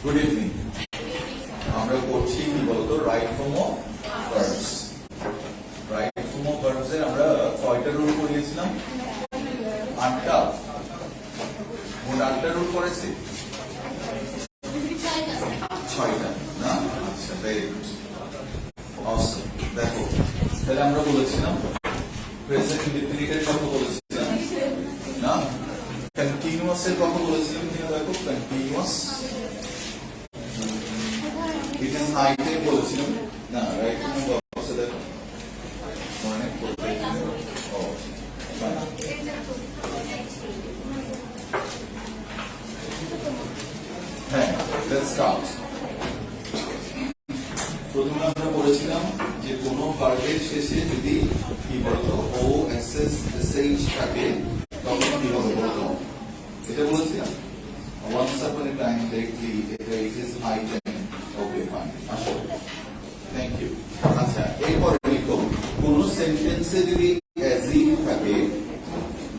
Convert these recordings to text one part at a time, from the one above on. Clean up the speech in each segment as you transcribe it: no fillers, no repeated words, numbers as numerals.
Good evening. আমরা করছি কি বলতো, right form of verbs. Right form of verbs এর আমরা কয়টা রুল পড়িয়েছিলাম? 8টা। মোট 8টা রুল করেছি, 6টা না? আচ্ছা, ভেরি গুড, অসম। দেখো, তাহলে আমরা বলেছিলাম প্রেজেন্ট ইনডিফিনিটের কথা বলেছিলাম না, কন্টিনিউয়াস এর কথা বলেছিলাম কিনা? দেখো, কন্টিনিউয়াস ইট ইজ হাইটে বলেছিলাম না, রাইট? দেখো মনে করতে হ্যাঁ, লেটস স্টার্ট। প্রথমে আমরা বলেছিলাম যে কোন ভার্বের শেষে যদি কি বলতো ও এস এস এস এইচ থাকে তখন কি হবে বলতো? এটা বলেছিলাম once upon a time lately এটা it is high time. Okay, fine, আসো, থ্যাংক ইউ। আচ্ছা, এরপর লিখো কোন সেন্টেন্সে যদি as if থাকে,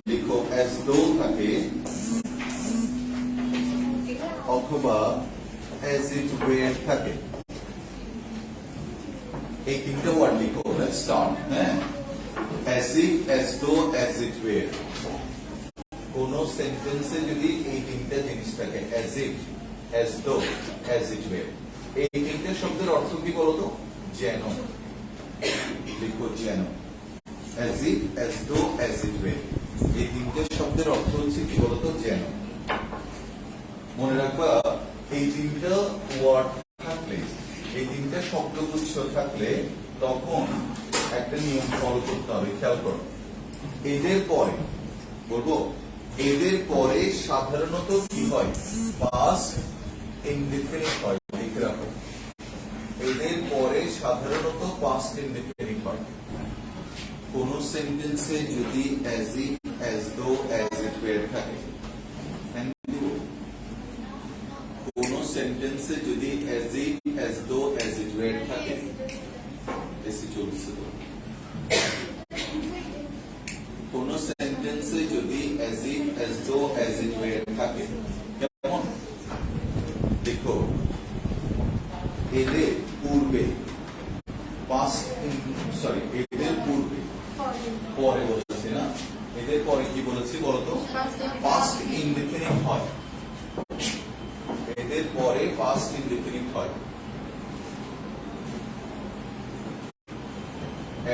লিখো as though থাকে, অথবা as it were থাকে। এই তিনটে ওয়ার্ড লিখো। Let's start. হ্যাঁ, as if, as though, as it were। কোন সেন্টেন্সে যদি এই তিনটা জিনিস থাকে, as if, as though, as it were, এই তিনটে শব্দের অর্থ কি বলতো? যেন। লিখো যেন। as if, as though, as it were, এই তিনটে শব্দের অর্থ হচ্ছে কি বলতো? যেন। মনে রাখবা, এই তিনটা ওয়ার্ড থাকলে, এই তিনটা শব্দগুচ্ছ থাকলে তখন একটা নিয়ম ফলো করতে হবে। খেয়াল করো, এদের পরে বলবো, এদের পরে সাধারণত কি হয়? পাস্ট ইনডিফিনিট হয়। লিখে রাখো, এদের পরে সাধারণত পাস্ট ইনডিফিনিট হয়। কোন সেন্টেন্সে যদি as if, as though, as it were থাকে, কোন সেন্টেন্সে যদি as if, as though, as it were থাকে, এসি চলছে তো। কোন সেন্টেন্সে যদি as if, as though, as it were থাকে, কেমন? দেখো, এদের পূর্বে পাস্ট, সরি, এদের পূর্বে, পরে বলেছি না, এদের পরে কি বলেছি বলতো? পাস্ট ইনডিফিনিট হয়। এদের পরে পাস্ট ইনডিফিনিট হয়।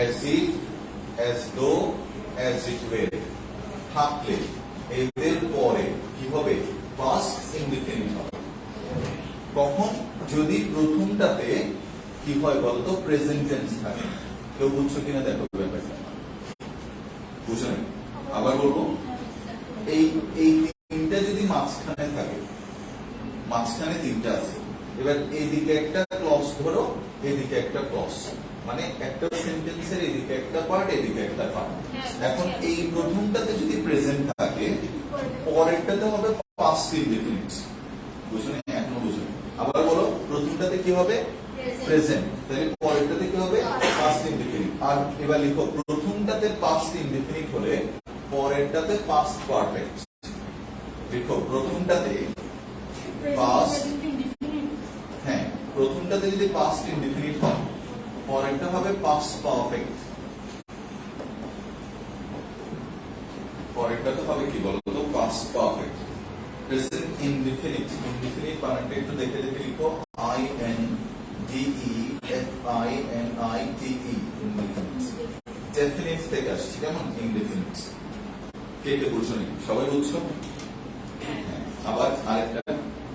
as if, as though, as it were থাকলে এদের পরে কি হবে? পাস্ট ইনডিফিনিট হবে। কখন? যদি প্রথমটাতে কি হয় বলতো? প্রেজেন্ট টেন্স থাকে। কেউ বুঝছো কিনা দেখো ব্যাপারটা। বুঝো না? আবার বলবো, এই তিনটা যদি মাঝখানে থাকে, মাঝখানে তিনটা আছে, এবার এইদিকে একটা ক্লজ ধরো, এদিকে একটা ক্লজ, মানে একটা সেন্টেন্সের এদিকে একটা পার্ট, এদিকে একটা পার্ট। এখন এই প্রথমটাতে যদি প্রেজেন্ট থাকে, পরেরটাতে হবে পাস্ট ইনডিফিনিট। বুঝো না? এখনো বুঝো? আবার বলো, প্রথমটাতে কি হবে? প্রেজেন্ট, তাহলে পরেরটাতে কি হবে? Past indefinite. আর এবার লিখো, প্রথমটাতে পাস্ট ইনডিফিনিট হলে পরেরটাতে পাস্ট পারফেক্ট। লিখো, প্রথমটাতে পাস্ট, হ্যাঁ, প্রথমটাতে যদি পাস্ট ইনডিফিনিট হয়, পরেরটা হবে পাস্ট পারফেক্ট। পরেরটাতে হবে কি বলতো? Past perfect. Present indefinite, indefinite বানানটা একটু দেখে দেখে লিখো, I N D E F I N I T E, indefinite. Definite থেকে আসছে, কেমন? ইনডিফিনিট। কে কে বুঝছো নাকি? সবাই বুঝছো? আবার আরেকটা।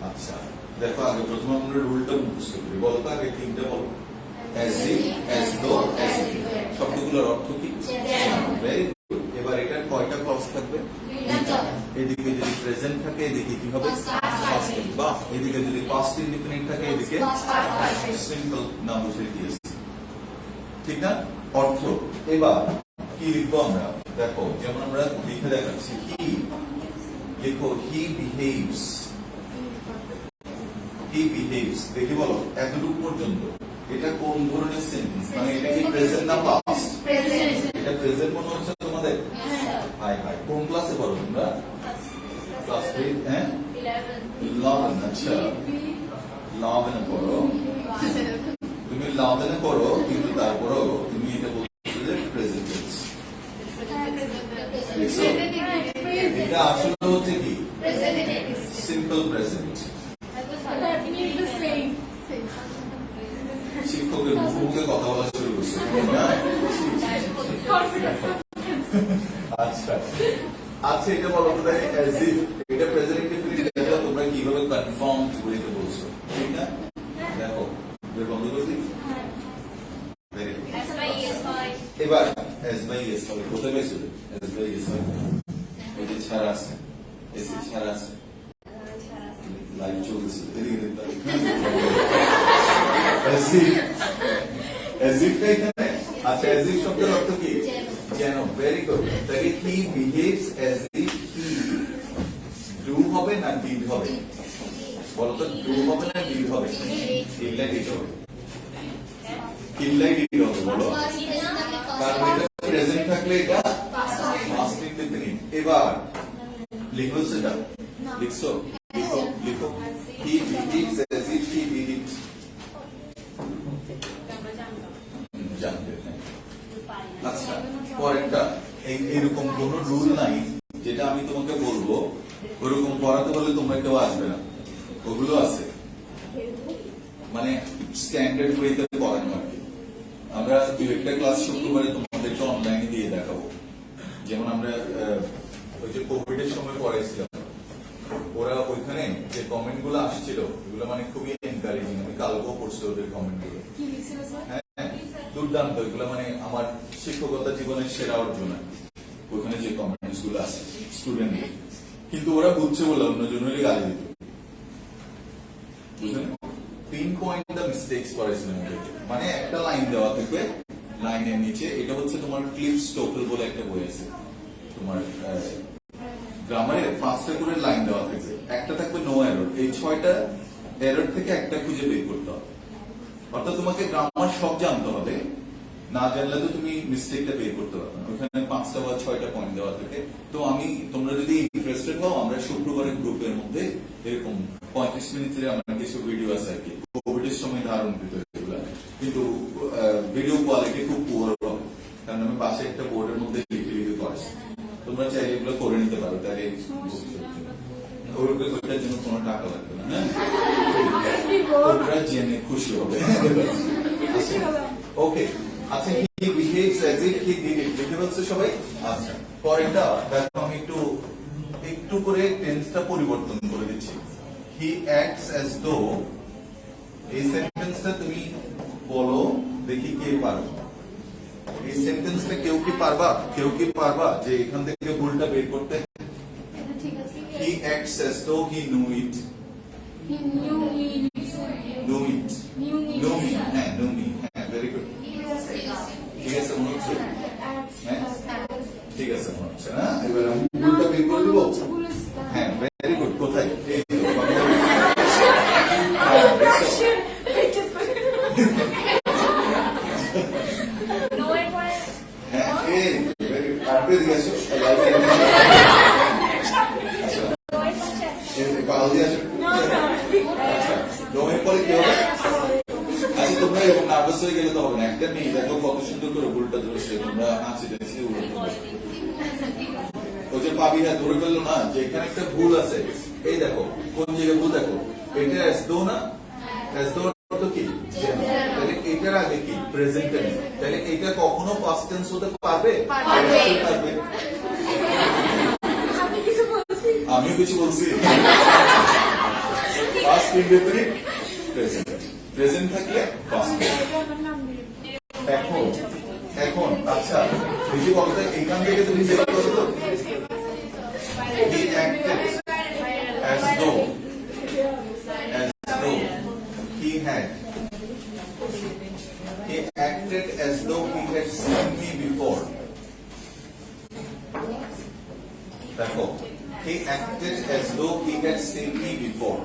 আচ্ছা, দেখো, আগে প্রথমে আমরা রুলটা মুখস্থ করি। বলতো আগে তিনটা বলো। as if, as though, as it were শব্দগুলোর অর্থ কি? Very good. এবার এটার কয়টা ক্লজ থাকবে? এদিকে যদি প্রেজেন্ট থাকে, এদিকে কি হবে? পাস্ট। বা এদিকে যদি পাস্ট ইনডিফিনিট থাকে, এদিকে সিম্পল, না বুঝে দিয়েছি, ঠিক না? অর্থ এবার কি লিখবো আমরা? দেখো, যেমন আমরা লিখে দেখাচ্ছি, হি, লিখো হি বিহেভস। হি বিহেভস, দেখি বলো এতটুকু পর্যন্ত এটা কোন ধরনের সেন্টেন্স? মানে এটা কি প্রেজেন্ট না পাস্ট? প্রেজেন্ট। এটা প্রেজেন্ট মনে হচ্ছে তোমাদের? হাই হাই, কোন ক্লাসে পড়ো তোমরা? ক্লাস 8, হ্যাঁ 11। আচ্ছা, লাভেনা করো, তুমি লাভেনা করো, কিন্তু তারপরও তুমি এটা বলছো যে প্রেজেন্ট টেন্স। এটা আসলে হচ্ছে কি সিম্পল প্রেজেন্ট। শিক্ষকের মুখে কথা বলা শুরু করছে। আচ্ছা আচ্ছা, এটা বলো তো as if এটা প্রেজেন্ট ইনডিফিনিট, এটা তোমরা কিভাবে কনফার্ম করে বলছো, ঠিক না? দেখো বের বন্ধ করে দিই। এবার as by yes হবে, কোথায় পেয়েছো as by yes হবে? এই যে ছাড়া আছে, এই যে ছাড়া আছে, লাইভ চলছে এদিকে দেখতে as if এখানে। আচ্ছা as if শব্দের অর্থ কি? যেন। Very good. তাহলে he behaves as if he do হবে না did হবে? বলো তো do হবে না did হবে? কিল্লাই did হবে, কিল্লাই did হবে বলো। কারণ এটা প্রেজেন্ট থাকলে এটা পাস্ট ইনডিফিনিট। এবার লিখো সেটা, লিখছো লিখো লিখো he behaves as if he did it। জানতে। আচ্ছা পরেরটা, এইরকম কোন রুল নাই যেটা আমি তোমাকে বলবো ওরকম পড়াতে বলে তোমরা কেউ আসবে না, ওগুলো আছে মানে স্ট্যান্ডার্ড ওয়েতে পড়ানো আর কি। আমরা দু একটা ক্লাস শুক্রবারে তোমাদেরকে অনলাইনে দিয়ে দেখাবো। যেমন আমরা ওই যে কোভিড এর সময় পড়াইছিলাম, ওরা ওইখানে যে কমেন্ট গুলো আসছিল ওগুলো মানে খুবই এনকারেজিং। আমি কালকেও পড়ছি ওদের কমেন্ট গুলো, হ্যাঁ দুর্দান্ত। এগুলো মানে আমার শিক্ষকতা জীবনের সেরা অর্জন। ওখানে যে কমেন্টস গুলো আছে স্টুডেন্ট, কিন্তু ওরা বুঝছে বলে অন্যজনেরই গালি দিত, বুঝলেন? পিন পয়েন্ট দ্য মিস্টেকস করেছিলেন। মানে একটা লাইন দেওয়া থাকবে, লাইনের নিচে এটা হচ্ছে তোমার ক্লিফ স্টোফেল বলে একটা বই আছে তোমার গ্রামারে, 5টা করে লাইন দেওয়া থাকবে, একটা থাকবে নো এরর। এই 6টা এরর থেকে একটা খুঁজে বের করতে হবে। অর্থাৎ তোমাকে গ্রামার সব জানতে হবে, না জানলে তো তুমি মিস্টেকটা বের করতে পারবে না। ওখানে 5টা বা 6টা পয়েন্ট দেওয়া থাকে। তো তোমরা যদি ইন্টারেস্টেড হও, আমরা শুক্রবারের গ্রুপের মধ্যে এরকম 35 মিনিটের আমার কিছু ভিডিও আছে আর কি, কোভিডের সময় ধারণ করতে এগুলা, কিন্তু ভিডিও কোয়ালিটি খুব পুয়ার হবে, কারণ আমি পাশে একটা বোর্ডের মধ্যে লিখে লিখে করেছি। তোমরা চাইলে এগুলো করে নিতে পারো, তাহলে ওইটার জন্য কোনো টাকা লাগবে না, হ্যাঁ ওরা জেনে খুশি হবে। ওকে আচ্ছা, he behaves as if he did it, বুঝতে পারছো সবাই? আচ্ছা পরেরটা দেখো, আমি একটু করে টেন্সটা পরিবর্তন করে দিচ্ছি। he acts as though, এই সেন্টেন্সটা তুমি বলো দেখি কে পারবে। এই সেন্টেন্সটা কেউ কি পারবা যে এখান থেকে ভুলটা বের করতে? he acts as though he knew it, he knew it, knew me, হ্যাঁ ভেরি গুড। ঠিক আছে মনে হচ্ছে, হ্যাঁ ঠিক আছে মনে হচ্ছে না? এবার আমি ভুলটা বের করে দিব। হ্যাঁ ভেরি গুড। কোথায়? এই নার্ভাস হয়ে গেলে তো হবে না। একটা মেয়ে দেখো কত সুন্দর করে ভুলটা ধরেছে, তোমরা হাসি টাসি ওই যে পাবিরা ধরে ফেললো না যে এখানে একটা ভুল আছে। এই দেখো কোন জায়গায় ভুল, দেখো এটা as though না, as though তো কি, তাহলে এটার আগে কি প্রেজেন্ট টেন্স, তাহলে এটা কখনো পাস্ট টেন্স হতে পারবে? আমিও কিছু বলছি। পাস্ট ইনডেফিনিট প্রেজেন্ট, প্রেজেন্ট থাকলে পাস্ট। এখন আচ্ছা দেখি বলতে এইখান থেকে তুমি যেটা করছো, he acted as though he acted as though he had seen me before. দেখো he acted as though he had seen me before.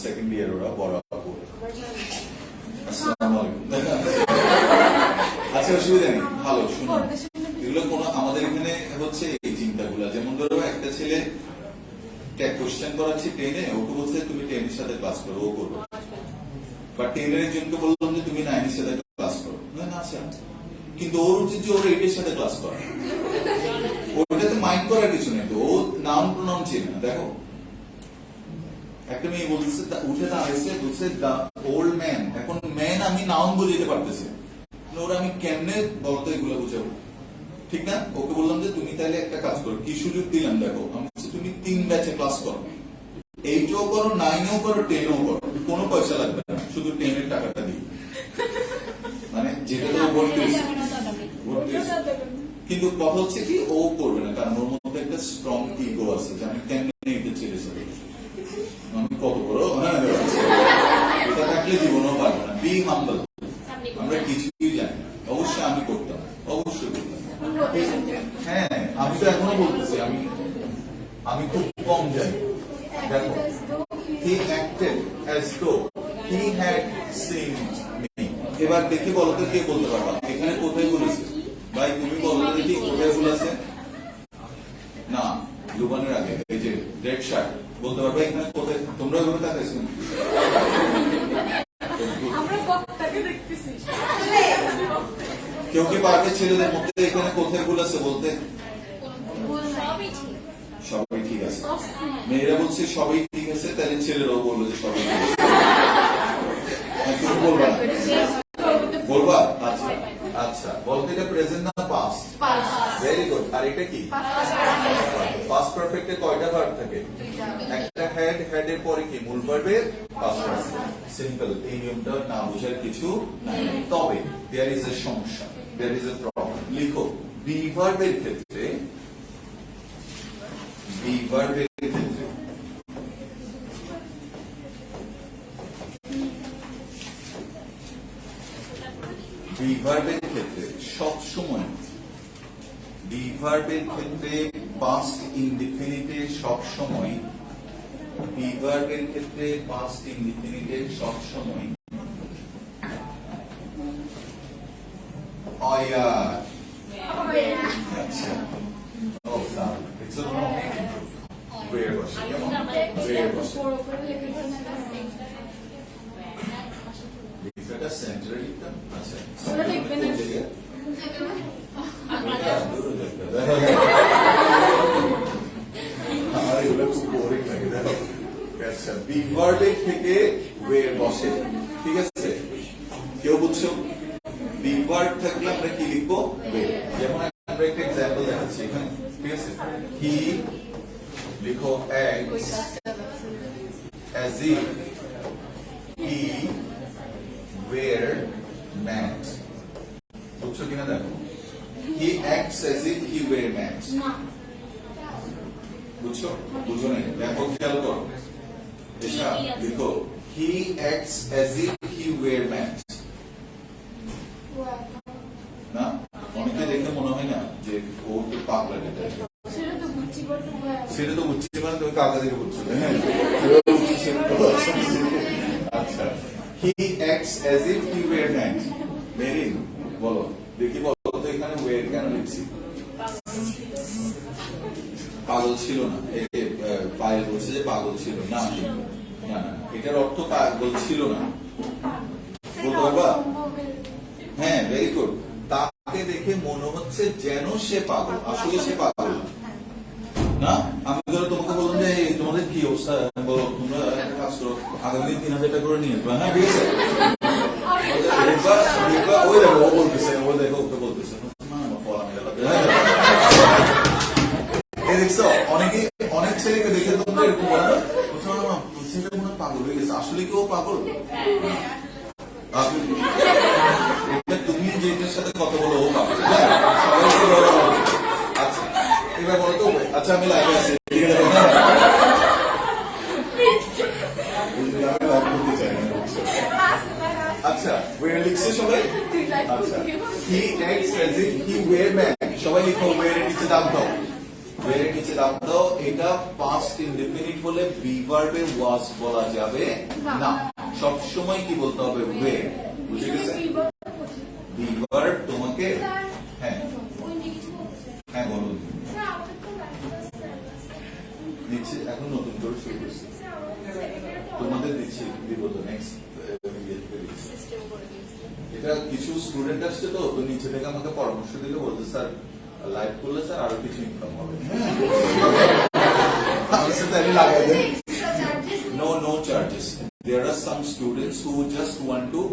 Second year ওরা বড় আপু। আসসালামু আলাইকুম। আচ্ছা অসুবিধা নেই, ভালো শুনো, এগুলো কোনো আমাদের এখানে হচ্ছে এই চিন্তাগুলো, যেমন ধরো একটা ছেলে কোশ্চেন করাচ্ছি টেনে, ওকে বলছে তুমি টেনের সাথে ক্লাস করো, ও করবে, বা টেনের একজনকে বললাম যে তুমি নাইনের সাথে ক্লাস করো, না আচ্ছা, কিন্তু ওর উচিত যে ওর এইটের সাথে ক্লাস করা, ওটাতে মাইন্ড করার কিছু নেই, তো ও নাউন প্রোনাউন চেনে না। দেখো একটা মেয়ে বলতেছে উঠে দাঁড়াইছে, বলছে দা ওল্ড ম্যান, এখন ম্যান আমি নাউন বুঝাইতে পারতেছি, ওরা আমি কেমনে বলতো এগুলো বুঝাবো, ঠিক না? ওকে বললাম যে তুমি তাহলে একটা কাজ করো, কি সুযোগ দিলাম দেখো, আমি তুমি 3 ব্যাচে ক্লাস করো, 8ও করো, 9ও করো, 10ও করো, কোনো পয়সা লাগবে না, শুধু 10 এর টাকাটা দিই, মানে যেটা তো ভর্তি হয়েছে। কিন্তু কথা হচ্ছে কি ও করবে না, কারণ ওর মধ্যে একটা স্ট্রং ইগো আছে যে আমি কেমনে এটা ছেড়ে চলে, আমি কত বড়, হ্যাঁ এটা থাকলে জীবনও পারবে না। বি হাম্বল, আমরা কিছুই জানি না, অবশ্যই আমি করতাম, অবশ্যই করতাম, হ্যাঁ আমি তো এখনো বলতেছি আমি খুব কম জানি। দেখো he acted as though he had seen me, এবার দেখি বলো তো কে বলতে পারবা এখানে কোথায় বলেছে, ভাই তুমি বলো তো দেখি কোথায় বলেছে, না লুবানের আগে এই যে রেড শার্ট বলতে পারবে এখানে কোথায়, তোমরা ওখানে তাকাইছো, কেউ কি পারবে ছেলেদের মধ্যে এখানে কোথায় বলেছে বলতে? সবই ঠিক আছে, মেয়েরা বলছে সবই ঠিক আছে, তাহলে ছেলেরাও বললো যে সবই ঠিক আছে, তুমি বলবা না, বলবা? আচ্ছা আচ্ছা, বলতে এটা প্রেজেন্ট না পাস্ট? Very good. আর এটা কি? পাস্ট পারফেক্টে কয়টা ভার্ব থাকে? একটা হেড, হেড এর পরে কি মূল ভার্বের পাস্ট পারফেক্ট, সিম্পল, এই নিয়মটা না বোঝার কিছু নাই। তবে দেয়ার ইজ এ সমস্যা, দেয়ার ইজ এ প্রবলেম। লিখো বি ভার্বের ক্ষেত্রে, বি ভার্বের ক্ষেত্রে বি ভার্বের ক্ষেত্রে সবসময়, বি ভার্বের ক্ষেত্রে পাস্ট ইনডিফিনিটে সবসময়, বি ভার্বের ক্ষেত্রে পাস্ট ইনডিফিনিটে সবসময় অয়ার, আচ্ছা ও না ইটস নট ওয়্যার বসে, কেমন ওয়্যার বসে, এটা সেন্টারে লিখতাম, আচ্ছা ওরা দেখবে না। আমার এগুলো খুব বোরিং লাগে, দেখো আচ্ছা বি ভার্বের থেকে ওয়্যার বসে, ঠিক আছে কেউ বুঝছো? বি ভার্ব থাকলে আমরা কি লিখবো? ওয়্যার। যেমন আমরা একটা এক্সাম্পল দেখাচ্ছি এখানে, ঠিক আছে, হি লিখো acts as if he were mad, বুঝছো কিনা দেখো, he acts as if he were mad, বুঝছো? বুঝো নাই, দেখো খেয়াল করো, এসা লিখো he acts as if he were mad, না অনেকে দেখে মনে হয় না যে ও একটু পাগলা, সেটা তো বুঝছি, মানে তুমি কাকা থেকে বুঝছো, হ্যাঁ আচ্ছা he acts as if he were mad, marine বলো দেখি, বলো তো এখানে ওয়ের কেন লিখছি? পাগল ছিল না, পায়েল বলছে যে পাগল ছিল না, না না এটার অর্থ পাগল ছিল না, বলতে পারবা? হ্যাঁ ভেরি গুড, তাকে দেখে মনে হচ্ছে যেন সে পাগল, আসলে সে পাগল না। আমি ধরো তোমাকে বললাম যে তোমাদের কি অবস্থা, বলো তোমরা একটা কাজ করো, আগামী দিন 3000 টাকা করে নিয়ে আসবে, হ্যাঁ ঠিক আছে, ওই দেখো ও বলতেছে, ও দেখো ওকে বলতেছে, দেখছো অনেকে, অনেক ছেলেকে দেখে তোমরা এরকম বলে না, ছেলেটা মনে হয় পাগল হয়ে গেছে, আসলে কি ও পাগল? তুমি যেটার সাথে কথা বলো ও পাগল, আচ্ছা এবার বলো তো, আচ্ছা আমি লাইভে আছি, আচ্ছা ওয়্যার লিখছে সবাই, আচ্ছা he acts as if he were mad, সবাই লিখো ওয়্যার এর নিচে দাগ দাও, ওয়্যার এর নিচে দাগ দাও, এটা পাস্ট ইনডিফিনিট বলে বি ভার্বে ওয়াজ বলা যাবে না, সব সময় কি বলতে হবে ওয়্যার, বুঝে গেছে? বি ভার্ব তোমাকে এটা কিছু স্টুডেন্ট আসছে তো নিচে থেকে আমাকে পরামর্শ দিলে বলতে স্যার লাইভ করলে স্যার আরো কিছু ইনকাম হবে। No charges. There are some students who just want to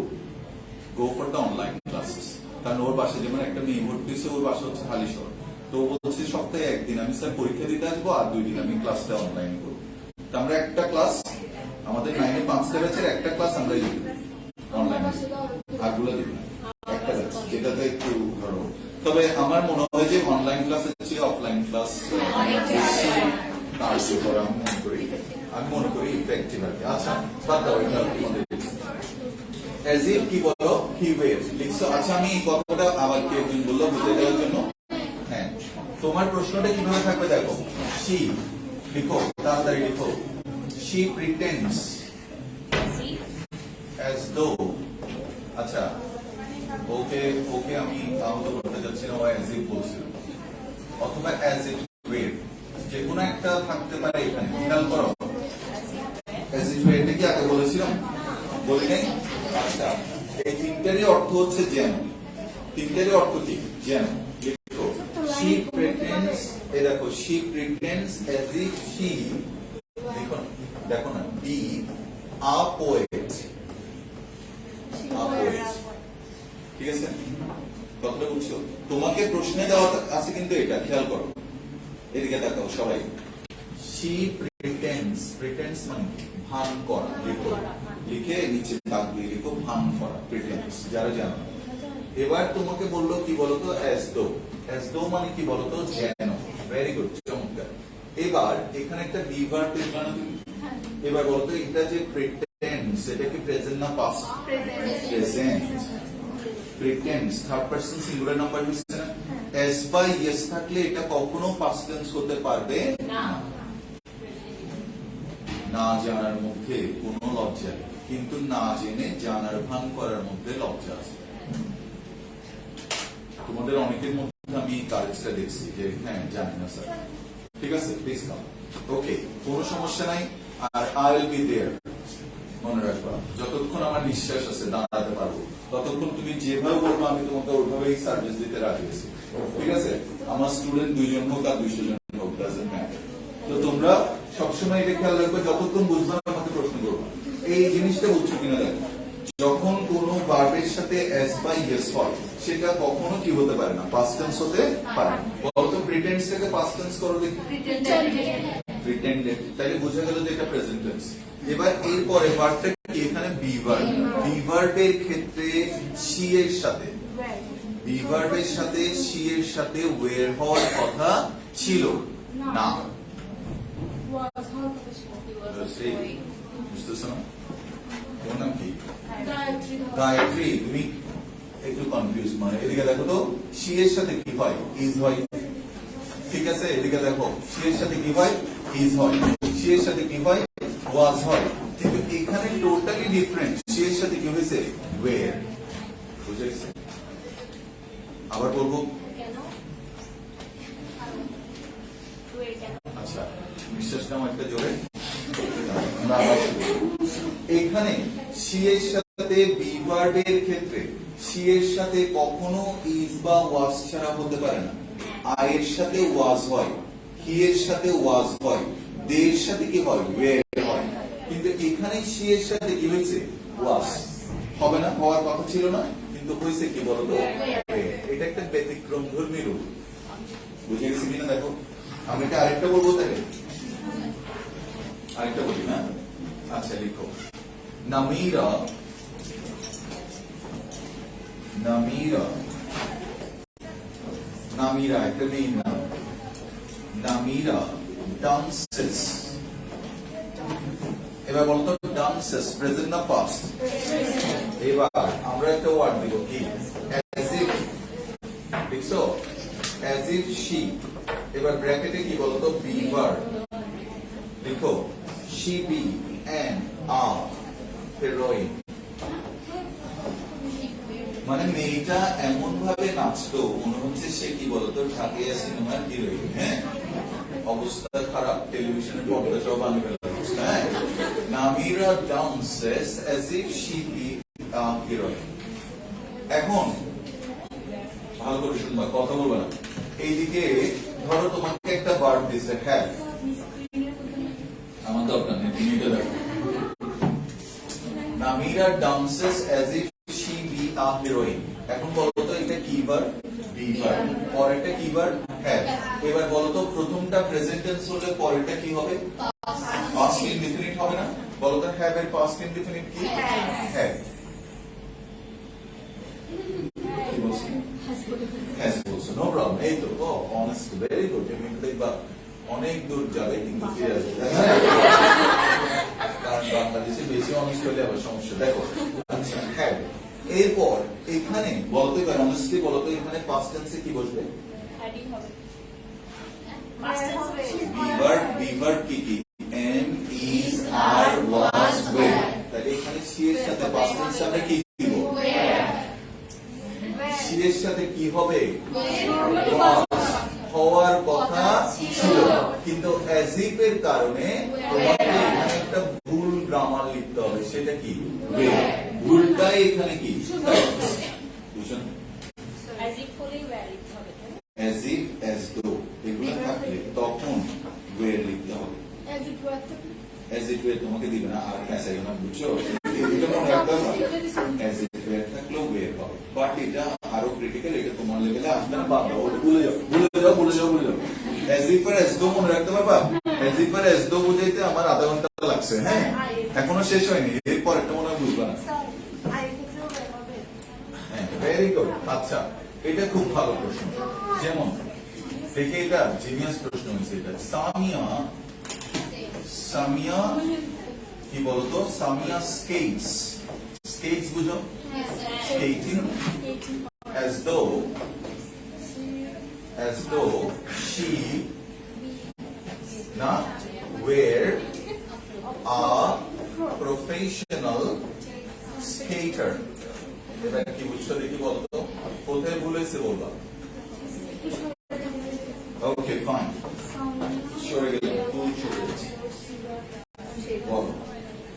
go for the online classes. কারণ ওর বাসা যেমন একটা মেয়ে ভর্তি হয়েছে, ওর বাসা হচ্ছে হালিশহর, তো বলছে সপ্তাহে একদিন আমি স্যার পরীক্ষা দিতে আসবো আর 2 দিন আমি ক্লাসটা অনলাইন করবো। তো আমরা একটা ক্লাস আমাদের 9 এ 5টা ব্যাচের একটা ক্লাস আমরা অনলাইনে আরগুলো দিব একটা ব্যাচ, যেটাতে একটু ধরো। তবে আমার মনে হয় যে অনলাইন ক্লাসের চেয়ে অফলাইন ক্লাস কার্যকর আমি মনে করি ইফেক্টিভ আর কি। আচ্ছা বাদ দাও এটা as if কি বলো he wears লিখছো। আচ্ছা আমি এই কথাটা আবার কেউ বললো বুঝে দেওয়ার জন্য। হ্যাঁ তোমার প্রশ্নটা কিভাবে থাকবে দেখো, she লিখো তাড়াতাড়ি লিখো, she pretends as though। আচ্ছা ওকে ওকে আমি তাহলে বলতে যাচ্ছি না, ও as if বলছিল অথবা as it were, যে কোনো একটা থাকতে পারে এখানে। খেয়াল করো as it were এটা কি আগে বলেছিলাম, বলি নাই? আচ্ছা এই তিনটারই অর্থ হচ্ছে যেন, তিনটারই অর্থ কি যেন। লিখো she pretends, এই দেখো she pretends as if she, দেখো দেখো না, be a poet, a poet, ঠিক আছে? কথাটা বুঝছো? তোমাকে প্রশ্নে দেওয়া আছে কিন্তু এটা খেয়াল করো, এদিকে তাকাও সবাই। she pretends, pretends মানে ভান করা, লিখো লিখে নিচে দাগ দিয়ে লিখো ভান করা, প্রিটেন্স, যারা জানো। এবার তোমাকে বললো কি বলতো as though, as though মানে কি বলতো যেন। ভেরি গুড, চমৎকার। এবার এখানে একটা বি ভার্ব দেখবা না তুমি? এবার বলতো এটা যে প্রিটেন্স এটা কি প্রেজেন্ট না past? Present. Pretence third person singular number হচ্ছে না? as by yes থাকলে এটা কখনো পাস্ট টেন্স হতে পারবে না। না জানার মধ্যে কোনো লজ্জা নেই, কিন্তু না জেনে জানার ভান করার মধ্যে লজ্জা আছে। তোমাদের অনেকের মধ্যে আমি কারেজটা দেখছি যে হ্যাঁ জানি না স্যার, ঠিক আছে প্লিজ কাম, ওকে কোনো সমস্যা নাই। আর আই উইল বি দেয়ার, মনে রাখবা যতক্ষণ আমার নিঃশ্বাস আছে দাঁড়াতে পারবো ততক্ষণ তুমি যেভাবে বলবো আমি তোমাকে ওইভাবেই সার্ভিস দিতে রাজি আছি, ঠিক আছে? আমার স্টুডেন্ট 2 জন হোক আর 200 জন হোক, ডাজন্ট ম্যাটার। তো তোমরা সবসময় এটা খেয়াল রাখবে, যতক্ষণ বুঝবে আমাকে প্রশ্ন করবো। এই জিনিসটা বুঝছো কিনা দেখো, যখন কোন ভার্বের সাথে as by yes হয় সেটা কখনো কি হতে পারে না, পাস্ট টেন্স হতে পারে না। বলতো প্রিটেন্স থেকে পাস্ট টেন্স করো দেখি, প্রিটেন্ডেড, তাহলে বোঝা গেল যে এটা প্রেজেন্ট টেন্স। এবার এরপরে ভার্বটা কি, এখানে বি ভার্ব, বি ভার্বের ক্ষেত্রে she এর সাথে, বি ভার্বের সাথে she এর সাথে ওয়ের হওয়ার কথা ছিল না। বুঝতেছো না? তোমার নাম কি? গায়ত্রী। তুমি একটু কনফিউজ, মানে এদিকে দেখো তো she এর সাথে কি হয়, is হয়, ঠিক আছে? এদিকে দেখো she এর সাথে কি হয়, is হয়, she এর সাথে কি হয়, was হয়, কিন্তু এখানে টোটালি ডিফারেন্ট। she এর সাথে কি হয়েছে, were, বুঝে গেছে? আবার বলবো, আচ্ছা বিশ্বাসটা আমার একটা জোরে না। এখানে she এর সাথে বি ভার্বের ক্ষেত্রে she এর সাথে কখনো is বা was ছাড়া হতে পারে না। I এর সাথে was হয়, he এর সাথে was হয়, they এর সাথে কি হয়, were হয়, কিন্তু এখানে she এর সাথে কি হয়েছে, was। হবে না, হওয়ার কথা ছিল না, কিন্তু হয়েছে কি বলতো, এটা একটা ব্যতিক্রম ধর্মী রূপ। বুঝে গেছি কিনা দেখো? আমি এটা আরেকটা বলবো, তাহলে আরেকটা বলি না। আচ্ছা লিখো নামিরা, নামিরা, নামিরা একটা মেয়ের নাম, নামিরা dances। এবার বলতো dances প্রেজেন্ট না পাস্ট? এবার আমরা একটা ওয়ার্ড দিব কি, as if, লিখছো as if she। এবার ব্র্যাকেটে কি বলতো, বি ভার্ব, লিখো she be an a heroine, মানে মেয়েটা এমন ভাবে নাচতো মনে হচ্ছে সে কি বলতো ঢাকিয়া সিনেমার হিরোইন। হ্যাঁ অবস্থা খারাপ, টেলিভিশনের পর্দা সব ভাঙে ফেলা অবস্থা। হ্যাঁ Namira dances as if she be a heroine। এখন ভালো করে শুনবা, কথা বলবা না। এইদিকে ধরো তোমাকে একটা ভার্ব দিছে হ্যাভ, আমার দরকার নেই, তুমি এটা দেখো। Namira dances as if she be a heroine। এখন বলো তো এটা কি ভার্ব? Be verb. পরেরটা কি ভার্ব? হ্যাভ। এবার বলো তো প্রথমটা প্রেজেন্ট টেন্স হলে পরেরটা কি হবে? পাস্ট ইনডিফিনিট হবে না? বলো তো হ্যাভ এর পাস্ট ইনডিফিনিট কি? হ্যাভ। কি বলছি? হ্যাজ বলছো, নো প্রবলেম। এই তো, ও অনেস্ট, ভেরি গুড। তুমি দেখবা অনেক দূর যাবে কিন্তু ফিরে আসবে, কারণ বাংলাদেশে বেশি অনেস্ট হলে আবার সমস্যা। দেখো, আচ্ছা হ্যাভ। এরপর এখানে বলতো, এবার অনেস্টলি বলতো এখানে পাস্ট টেন্সে কি বসবে? বিভার্ব কি কি? এম, ইজ, আর, ওয়াজ, ওয়ের। তাহলে এখানে সি এর সাথে পাস্ট টেন্সে আমরা কি দিব? সি এর সাথে কি হবে? হওয়ার কথা ছিল, কিন্তু অ্যাজ ইফ এর কারণে তোমাকে এখানে একটা ভুল গ্রামার লিখতে হবে। সেটা কি? ওয়ের। ভুলটাই এখানে কি? বুঝছেন? অ্যাজ ইফ, অ্যাজ দো এগুলো থাকলে তখন ওয়ের লিখতে হবে। অ্যাজ ইফ ওয়ের তোমাকে দিবে না, আর ফ্যাসাইও না, বুঝছো? এটা মনে রাখতে হবে। অ্যাজ ইফ ওয়ের থাকলেও ওয়ের হবে, বাট এটা আরো ক্রিটিক্যাল, এটা তোমার লেভেলে আসবে না। বাবা ওটা ভুলে যাও, ভুলে যাও, ভুলে যাও, ভুলে যাও। As if R as though মনে রাখতে পারবা? As if R as though বুঝাইতে আমার আধা ঘন্টা লাগছে। হ্যাঁ, এখনো শেষ হয়নি, এরপর একটা মনে হয় বুঝবা না। হ্যাঁ, ভেরি গুড। আচ্ছা, এটা খুব ভালো প্রশ্ন। যেমন দেখে, এটা জিনিয়াস প্রশ্ন হয়েছে এটা। সামিয়া কি বলতো? সামিয়া স্কেটস। স্কেটস বুঝো? Skating. as though she not were a professional skater। এবার কি বুঝছো দেখি বলতো, কোথায় ভুলেছে বলবা? ওকে ফাইন, সরে গেলাম, ফুল সরে গেছি। বলো,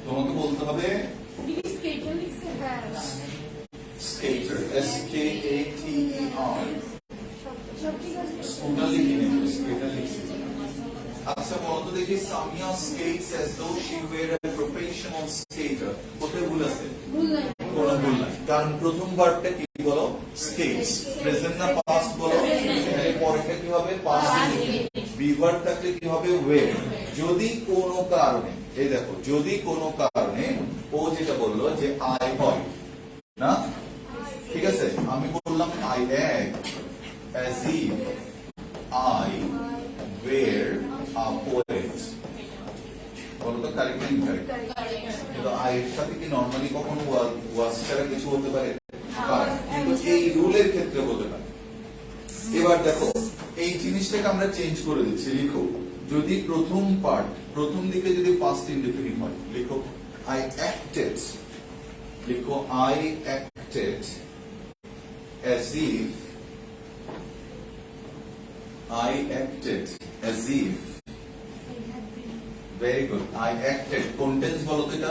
তোমাকে বলতে হবে skater, S-K-A-T-E-R। স্কুটার লিখি নেই, স্কেটার লিখছি। আচ্ছা বলো তো দেখি, Samia skates as though she were a professional skater। কোথায় ভুল আছে? কোনো ভুল নাই, কারণ প্রথম ভার্বটা কি বলো? skates। প্রেজেন্ট না পাস্ট বলো? এখানে পরেরটা কি হবে? পাস্ট। বি ভার্ব থাকলে কি হবে? ওয়ের। যদি কোনো কারণে, এই দেখো, যদি কোনো কারণে ও যেটা বললো যে আই হয় না, ঠিক আছে, আমি বললাম I act as if I were a poet। বলো তো কারেক্ট না ইনকারেক্ট? কিন্তু আই এর সাথে কি নরমালি কখনো ওয়াজ ছাড়া কিছু হতে পারে? কিন্তু এই রুলের ক্ষেত্রে হতে পারে। এবার দেখো, এই জিনিসটাকে আমরা চেঞ্জ করে দিচ্ছি। লিখো, যদি প্রথম পার্ট, প্রথম দিকে যদি পাস্ট ইনডিফিনিট হয়, লিখো আই অ্যাক্টেড। লিখো I acted as if I acted as if। very good, I acted কোন টেন্স বলো তো এটা?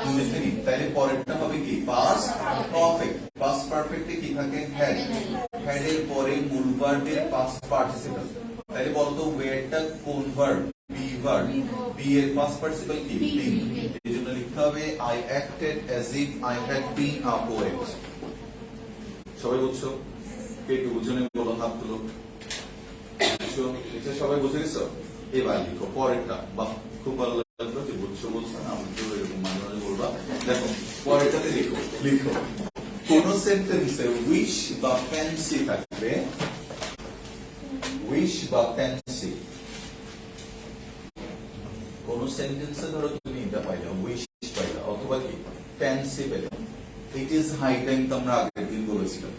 ইনডিফিনিট। তাহলে পরেরটা হবে কি? Past perfect. পাস্ট পারফেক্টে কি থাকে? হ্যাড। হ্যাড এর পরে মূল ভার্বের পাস্ট পার্টিসিপল। তাহলে বলো তো ওয়েরটা কোন ভার্ব? Be verb. বি এর পাস্ট পার্টিসিপল কি? বিং। এজন্য লিখতে হবে I acted as if I had been a poet। সবাই বুঝছো? কে কে বুঝছো না বলো, হাত তুলো। এটা সবাই বুঝে গেছো? এবার লিখো পরেরটা। বাহ, খুব ভালো লাগলো যে বুঝছো। বলছো না, আমি তো এরকম মাঝে মাঝে বলবা। দেখো পরেরটাতে লিখো, লিখো কোন সেন্টেন্সে উইশ বা ফ্যান্সি থাকবে? উইশ বা ফ্যান্সি কোন সেন্টেন্সে, ধরো তুমি এটা পাইলা, উইশ পাইলা, অথবা কি ফ্যান্সি পাইলা। ইট ইজ হাই টাইম তো আমরা আগের দিন বলেছিলাম,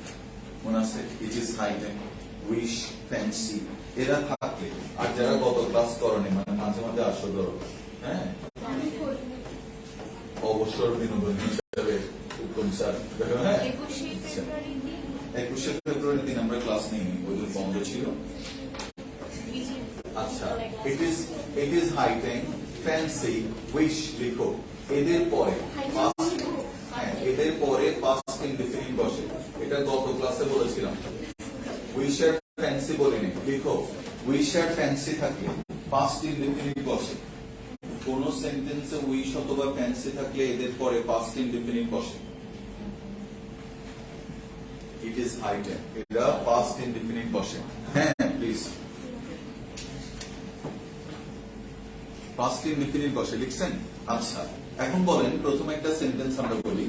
মনে আছে? It is high time, wish, fancy, এরা থাকলে, আর যারা গত ক্লাস করেনি, মানে মাঝে মাঝে আসো ধরো, হ্যাঁ, অবসর বিনোদন হিসাবে উত্তম স্যার, হ্যাঁ 21শে ফেব্রুয়ারি দিন আমরা ক্লাস নিইনি, ওই দিন বন্ধ ছিল। আচ্ছা, it is high time, fancy, wish লিখো। এদের পরে পাস্ট ইনডিফিনিট বসে। বলছিলাম উইশ এর ফ্যান্সি বলে নে, লিখো উইশ এর ফ্যান্সি থাকলে পাস্ট ইনডিফিনিট বসে। কোন সেন্টেন্সে উইশ অথবা ফ্যান্সি থাকলে এদের পরে পাস্ট ইনডিফিনিট বসে। ইট ইজ হাই টাইম এরা পাস্ট ইনডিফিনিট বসে। হ্যাঁ প্লিজ, পাস্ট ইনডিফিনিট বসে লিখছেন। আচ্ছা এখন বলেন, প্রথম একটা সেন্টেন্স আমরা বলি